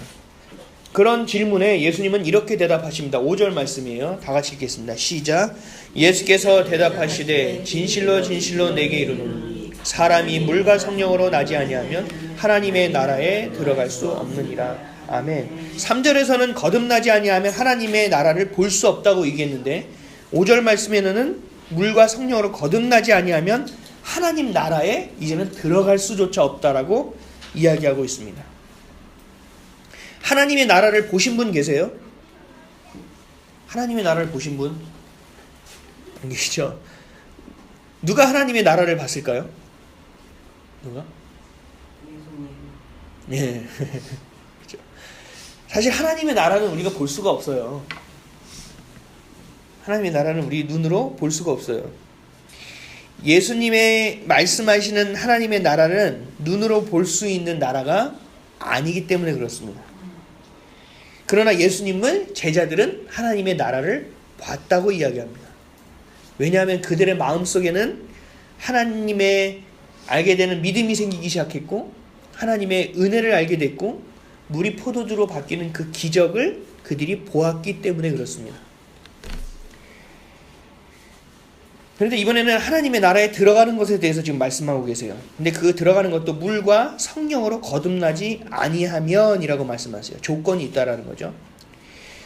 그런 질문에 예수님은 이렇게 대답하십니다. 5절 말씀이에요. 다 같이 읽겠습니다. 시작. 예수께서 대답하시되 진실로 진실로 내게 이르노니 사람이 물과 성령으로 나지 아니하면 하나님의 나라에 들어갈 수 없느니라. 아멘. 3절에서는 거듭나지 아니하면 하나님의 나라를 볼 수 없다고 얘기했는데 5절 말씀에는 물과 성령으로 거듭나지 아니하면 하나님 나라에 이제는 들어갈 수조차 없다라고 이야기하고 있습니다. 하나님의 나라를 보신 분 계세요? 하나님의 나라를 보신 분? 안 계시죠? 누가 하나님의 나라를 봤을까요? 누가? 네. 그렇죠. 사실 하나님의 나라는 우리가 볼 수가 없어요. 하나님의 나라는 우리 눈으로 볼 수가 없어요. 예수님의 말씀하시는 하나님의 나라는 눈으로 볼 수 있는 나라가 아니기 때문에 그렇습니다. 그러나 예수님을 제자들은 하나님의 나라를 봤다고 이야기합니다. 왜냐하면 그들의 마음속에는 하나님의 알게 되는 믿음이 생기기 시작했고 하나님의 은혜를 알게 됐고 물이 포도주로 바뀌는 그 기적을 그들이 보았기 때문에 그렇습니다. 그런데 이번에는 하나님의 나라에 들어가는 것에 대해서 지금 말씀하고 계세요. 근데 그 들어가는 것도 물과 성령으로 거듭나지 아니하면이라고 말씀하세요. 조건이 있다라는 거죠.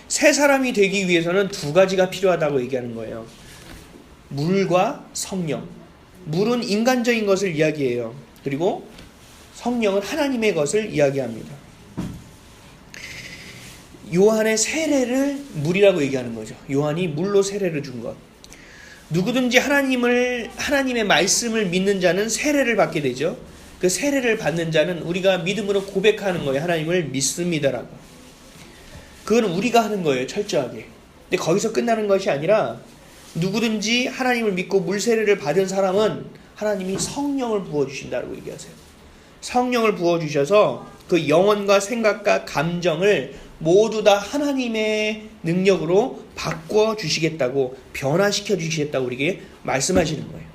새 사람이 되기 위해서는 두 가지가 필요하다고 얘기하는 거예요. 물과 성령. 물은 인간적인 것을 이야기해요. 그리고 성령은 하나님의 것을 이야기합니다. 요한의 세례를 물이라고 얘기하는 거죠. 요한이 물로 세례를 준 것. 누구든지 하나님의 말씀을 믿는 자는 세례를 받게 되죠. 그 세례를 받는 자는 우리가 믿음으로 고백하는 거예요. 하나님을 믿습니다라고. 그건 우리가 하는 거예요. 철저하게. 근데 거기서 끝나는 것이 아니라 누구든지 하나님을 믿고 물 세례를 받은 사람은 하나님이 성령을 부어주신다고 얘기하세요. 성령을 부어주셔서 그 영혼과 생각과 감정을 모두 다 하나님의 능력으로 바꿔주시겠다고, 변화시켜 주시겠다고 우리에게 말씀하시는 거예요.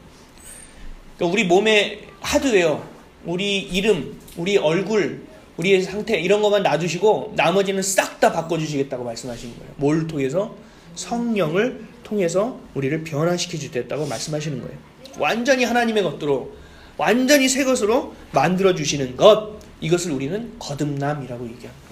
그러니까 우리 몸의 하드웨어, 우리 이름, 우리 얼굴, 우리의 상태 이런 것만 놔두시고 나머지는 싹 다 바꿔주시겠다고 말씀하시는 거예요. 뭘 통해서? 성령을 통해서 우리를 변화시켜 주겠다고 말씀하시는 거예요. 완전히 하나님의 것으로, 완전히 새 것으로 만들어 주시는 것, 이것을 우리는 거듭남이라고 얘기합니다.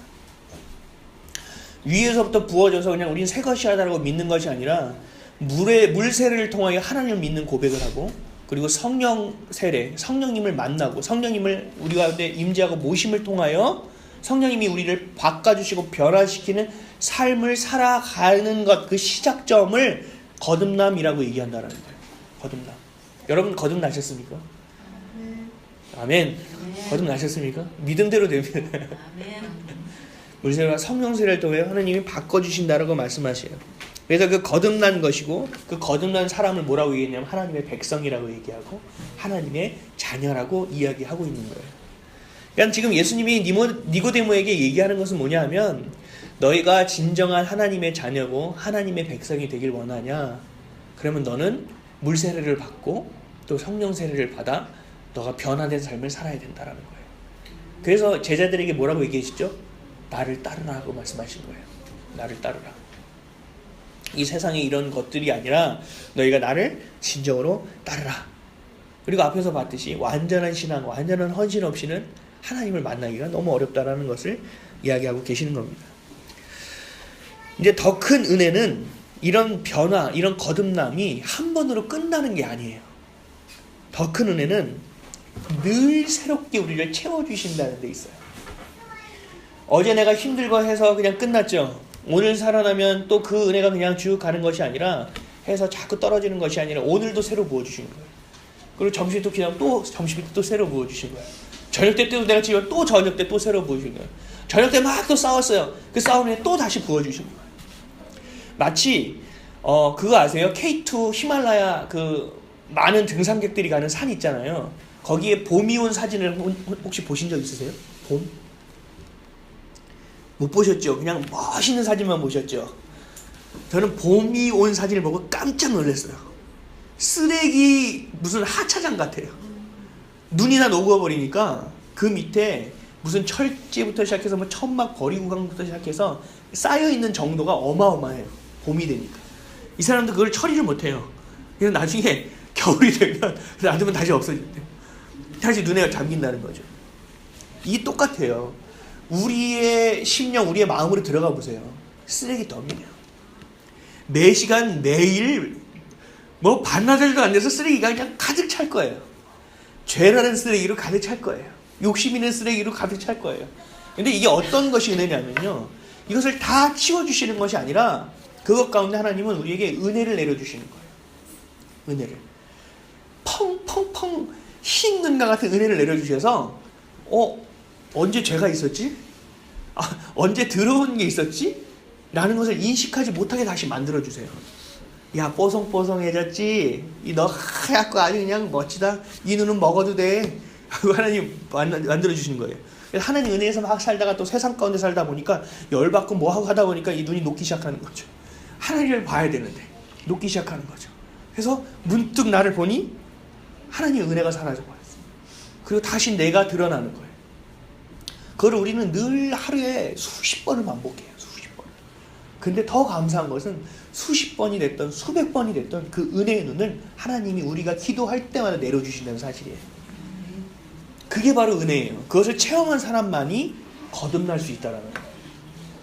위에서부터 부어져서 그냥 우리는 새 것이 하다라고 믿는 것이 아니라 물 세례를 통하여 하나님을 믿는 고백을 하고, 그리고 성령 세례, 성령님을 만나고 성령님을 우리 가운데 임재하고 모심을 통하여 성령님이 우리를 바꿔주시고 변화시키는 삶을 살아가는 것, 그 시작점을 거듭남이라고 얘기한다는 거예요. 거듭남. 여러분 거듭나셨습니까? 아멘. 거듭나셨습니까? 믿음대로 됩니다. 물세례와 성령세례를 통해 하나님이 바꿔주신다라고 말씀하셔요. 그래서 그 거듭난 것이고, 그 거듭난 사람을 뭐라고 얘기했냐면 하나님의 백성이라고 얘기하고 하나님의 자녀라고 이야기하고 있는 거예요. 그러니까 지금 예수님이 니고데모에게 얘기하는 것은 뭐냐 하면, 너희가 진정한 하나님의 자녀고 하나님의 백성이 되길 원하냐? 그러면 너는 물세례를 받고 또 성령세례를 받아 너가 변화된 삶을 살아야 된다라는 거예요. 그래서 제자들에게 뭐라고 얘기하시죠? 나를 따르라고 말씀하신 거예요. 나를 따르라. 이 세상에 이런 것들이 아니라 너희가 나를 진정으로 따르라. 그리고 앞에서 봤듯이 완전한 신앙, 완전한 헌신 없이는 하나님을 만나기가 너무 어렵다라는 것을 이야기하고 계시는 겁니다. 이제 더 큰 은혜는 이런 변화, 이런 거듭남이 한 번으로 끝나는 게 아니에요. 더 큰 은혜는 늘 새롭게 우리를 채워주신다는 데 있어요. 어제 내가 힘들고 해서 그냥 끝났죠. 오늘 살아나면 또 그 은혜가 그냥 쭉 가는 것이 아니라, 해서 자꾸 떨어지는 것이 아니라 오늘도 새로 부어주시는 거예요. 그리고 점심에 또 그냥 또 점심에 또 새로 부어주신 거예요. 저녁 때 또 내가 지금 또 저녁 때 또 새로 부어주신 거예요. 저녁 때 막 또 싸웠어요. 그 싸움에 또 다시 부어주신 거예요. 마치 그거 아세요? K2 히말라야 그 많은 등산객들이 가는 산 있잖아요. 거기에 봄이 온 사진을 혹시 보신 적 있으세요? 봄? 못 보셨죠? 그냥 멋있는 사진만 보셨죠? 저는 봄이 온 사진을 보고 깜짝 놀랐어요. 쓰레기 무슨 하차장 같아요. 눈이 다 녹아버리니까 그 밑에 무슨 철제부터 시작해서 뭐 천막 거리구강부터 시작해서 쌓여있는 정도가 어마어마해요. 봄이 되니까. 이 사람도 그걸 처리를 못해요. 그래서 나중에 겨울이 되면 놔두면 다시 없어진대. 다시 눈에 잠긴다는 거죠. 이게 똑같아요. 우리의 심령, 우리의 마음으로 들어가 보세요. 쓰레기더미예요. 매 시간 매일 뭐 반나절도 안 돼서 쓰레기가 그냥 가득 찰 거예요. 죄라는 쓰레기로 가득 찰 거예요. 욕심 있는 쓰레기로 가득 찰 거예요. 근데 이게 어떤 것이 은혜냐면요, 이것을 다 치워주시는 것이 아니라 그것 가운데 하나님은 우리에게 은혜를 내려주시는 거예요. 은혜를 펑펑펑 흰 눈과 같은 은혜를 내려주셔서 언제 죄가 있었지? 언제 들어온 게 있었지? 라는 것을 인식하지 못하게 다시 만들어주세요. 야, 뽀송뽀송해졌지? 너 하얗고 아주 그냥 멋지다. 이 눈은 먹어도 돼. 하고 하나님 만들어주시는 거예요. 하나님 은혜에서 막 살다가 또 세상 가운데 살다 보니까 열받고 뭐하고 하다 보니까 이 눈이 녹기 시작하는 거죠. 하나님을 봐야 되는데 녹기 시작하는 거죠. 그래서 문득 나를 보니 하나님의 은혜가 사라져버렸어요. 그리고 다시 내가 드러나는 거예요. 그걸 우리는 늘 하루에 수십 번을 반복해요. 수십 번. 근데 더 감사한 것은 수십 번이 됐던 수백 번이 됐던 그 은혜의 눈을 하나님이 우리가 기도할 때마다 내려주신다는 사실이에요. 그게 바로 은혜예요. 그것을 체험한 사람만이 거듭날 수 있다는 거예요.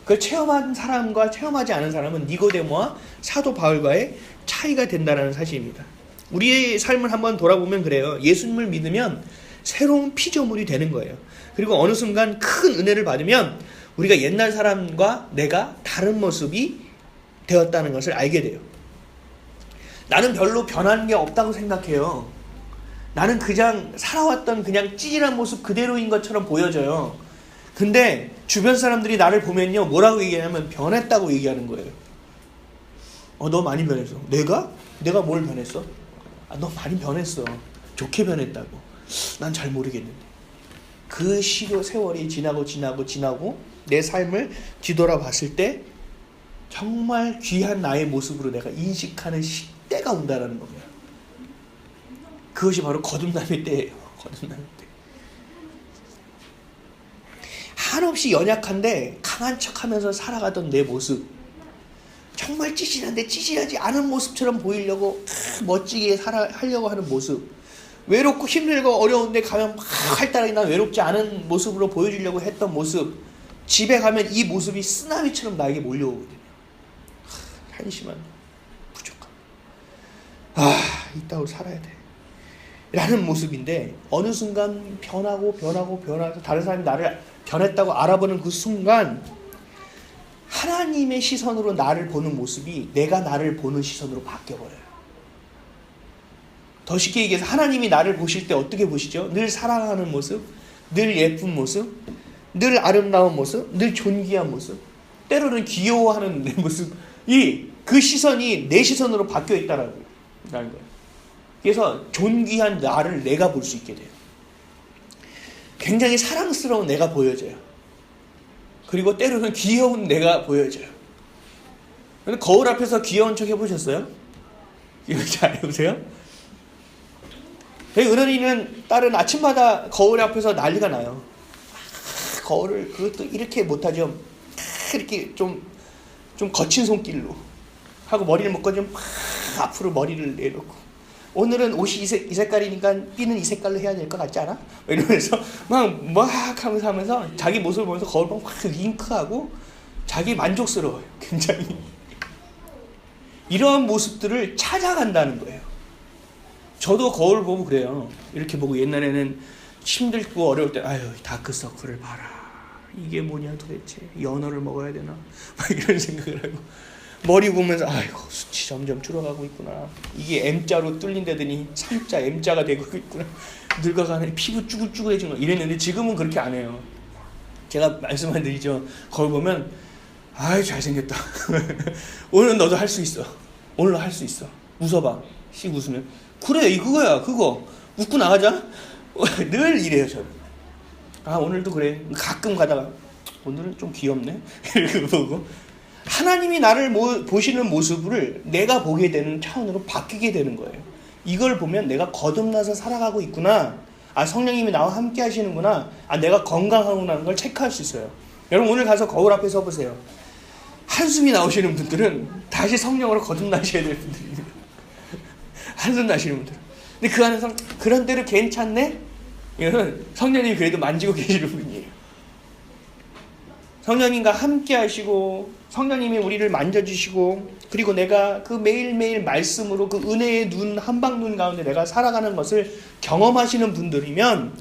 그걸 체험한 사람과 체험하지 않은 사람은 니고데모와 사도 바울과의 차이가 된다는 사실입니다. 우리의 삶을 한번 돌아보면 그래요. 예수님을 믿으면 새로운 피조물이 되는 거예요. 그리고 어느 순간 큰 은혜를 받으면 우리가 옛날 사람과 내가 다른 모습이 되었다는 것을 알게 돼요. 나는 별로 변한 게 없다고 생각해요. 나는 그냥 살아왔던 그냥 찌질한 모습 그대로인 것처럼 보여져요. 근데 주변 사람들이 나를 보면요, 뭐라고 얘기하냐면 변했다고 얘기하는 거예요. 너 많이 변했어. 내가 뭘 변했어? 너 많이 변했어. 좋게 변했다고. 난 잘 모르겠는데. 그 세월이 지나고 내 삶을 뒤돌아봤을 때 정말 귀한 나의 모습으로 내가 인식하는 때가 온다는 겁니다. 그것이 바로 거듭남의 때예요. 거듭남의 때. 한없이 연약한데 강한 척하면서 살아가던 내 모습, 정말 찌질한데 찌질하지 않은 모습처럼 보이려고 멋지게 하려고 하는 모습, 외롭고 힘들고 어려운데 가면 막 활달하게 난 외롭지 않은 모습으로 보여주려고 했던 모습, 집에 가면 이 모습이 쓰나미처럼 나에게 몰려오거든요. 한심한 부족함. 이따위로 살아야 돼 라는 모습인데, 어느 순간 변하고 다른 사람이 나를 변했다고 알아보는 그 순간 하나님의 시선으로 나를 보는 모습이 내가 나를 보는 시선으로 바뀌어버려요. 더 쉽게 얘기해서 하나님이 나를 보실 때 어떻게 보시죠? 늘 사랑하는 모습, 늘 예쁜 모습, 늘 아름다운 모습, 늘 존귀한 모습, 때로는 귀여워하는 내 모습이, 그 시선이 내 시선으로 바뀌어 있다라는 거예요. 그래서 존귀한 나를 내가 볼 수 있게 돼요. 굉장히 사랑스러운 내가 보여져요. 그리고 때로는 귀여운 내가 보여져요. 근데 거울 앞에서 귀여운 척 해보셨어요? 이렇게 안 해보세요? 은은이는 딸은 아침마다 거울 앞에서 난리가 나요. 거울을 그것도 이렇게 못하죠. 이렇게 좀 거친 손길로 하고 머리를 묶어 좀 앞으로 머리를 내놓고, 오늘은 옷이 이 색깔이니까 삐는 이 색깔로 해야 될 것 같지 않아? 이러면서 막 하면서 자기 모습을 보면서 거울 보면 확 윙크하고 자기 만족스러워요. 굉장히 이러한 모습들을 찾아간다는 거예요. 저도 거울 보고 그래요. 이렇게 보고 옛날에는 힘들고 어려울 때 다크서클을 봐라. 이게 뭐냐 도대체. 연어를 먹어야 되나? 막 이런 생각을 하고 머리 보면서 수치 점점 줄어가고 있구나. 이게 M자로 뚫린다더니 3자 M자가 되고 있구나. 늙어가는 피부 쭈글쭈글해진 거 이랬는데 지금은 그렇게 안 해요. 제가 말씀만 드리죠. 거울 보면 잘생겼다. 오늘 너도 할 수 있어. 오늘도 할 수 있어. 웃어봐. 씩 웃으면 그래 이거야 그거. 웃고 나가자. 늘 이래요 저는. 오늘도 그래. 가끔 가다가 오늘은 좀 귀엽네. 이렇게 보고 하나님이 나를 보시는 모습을 내가 보게 되는 차원으로 바뀌게 되는 거예요. 이걸 보면 내가 거듭나서 살아가고 있구나 아, 성령님이 나와 함께 하시는구나. 아, 내가 건강하구나라는 걸 체크할 수 있어요. 여러분 오늘 가서 거울 앞에 서 보세요. 한숨이 나오시는 분들은 다시 성령으로 거듭나셔야 될 분들입니다. 한숨 나시는 분들. 근데 그 안에서 그런 대로 괜찮네? 이거는 성령님이 그래도 만지고 계시는 분이에요. 성령님과 함께 하시고 성령님이 우리를 만져주시고 그리고 내가 그 매일매일 말씀으로 그 은혜의 눈 한방눈 가운데 내가 살아가는 것을 경험하시는 분들이면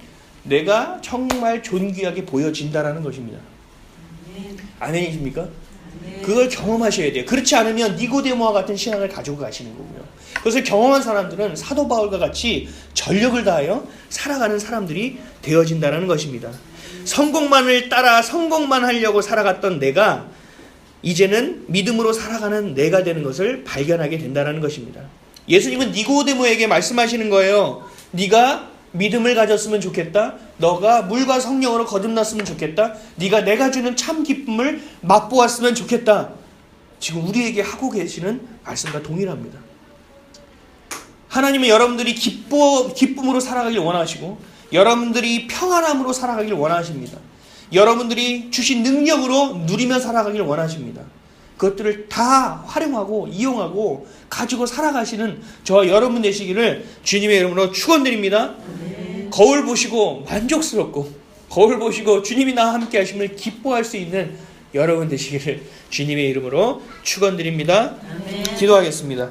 내가 정말 존귀하게 보여진다라는 것입니다. 아멘이십니까? 그걸 경험하셔야 돼요. 그렇지 않으면 니고데모와 같은 신앙을 가지고 가시는 거고요. 그것을 경험한 사람들은 사도 바울과 같이 전력을 다하여 살아가는 사람들이 되어진다는 것입니다. 성공만을 따라 성공만 하려고 살아갔던 내가 이제는 믿음으로 살아가는 내가 되는 것을 발견하게 된다는 것입니다. 예수님은 니고데모에게 말씀하시는 거예요. 네가 믿음을 가졌으면 좋겠다. 너가 물과 성령으로 거듭났으면 좋겠다. 네가 내가 주는 참 기쁨을 맛보았으면 좋겠다. 지금 우리에게 하고 계시는 말씀과 동일합니다. 하나님은 여러분들이 기쁨으로 살아가길 원하시고 여러분들이 평안함으로 살아가길 원하십니다. 여러분들이 주신 능력으로 누리며 살아가길 원하십니다. 그것들을 다 활용하고 이용하고 가지고 살아가시는 저와 여러분 되시기를 주님의 이름으로 축원드립니다. 거울 보시고 만족스럽고 거울 보시고 주님이 나와 함께 하심을 기뻐할 수 있는 여러분 되시기를 주님의 이름으로 축원드립니다. 기도하겠습니다.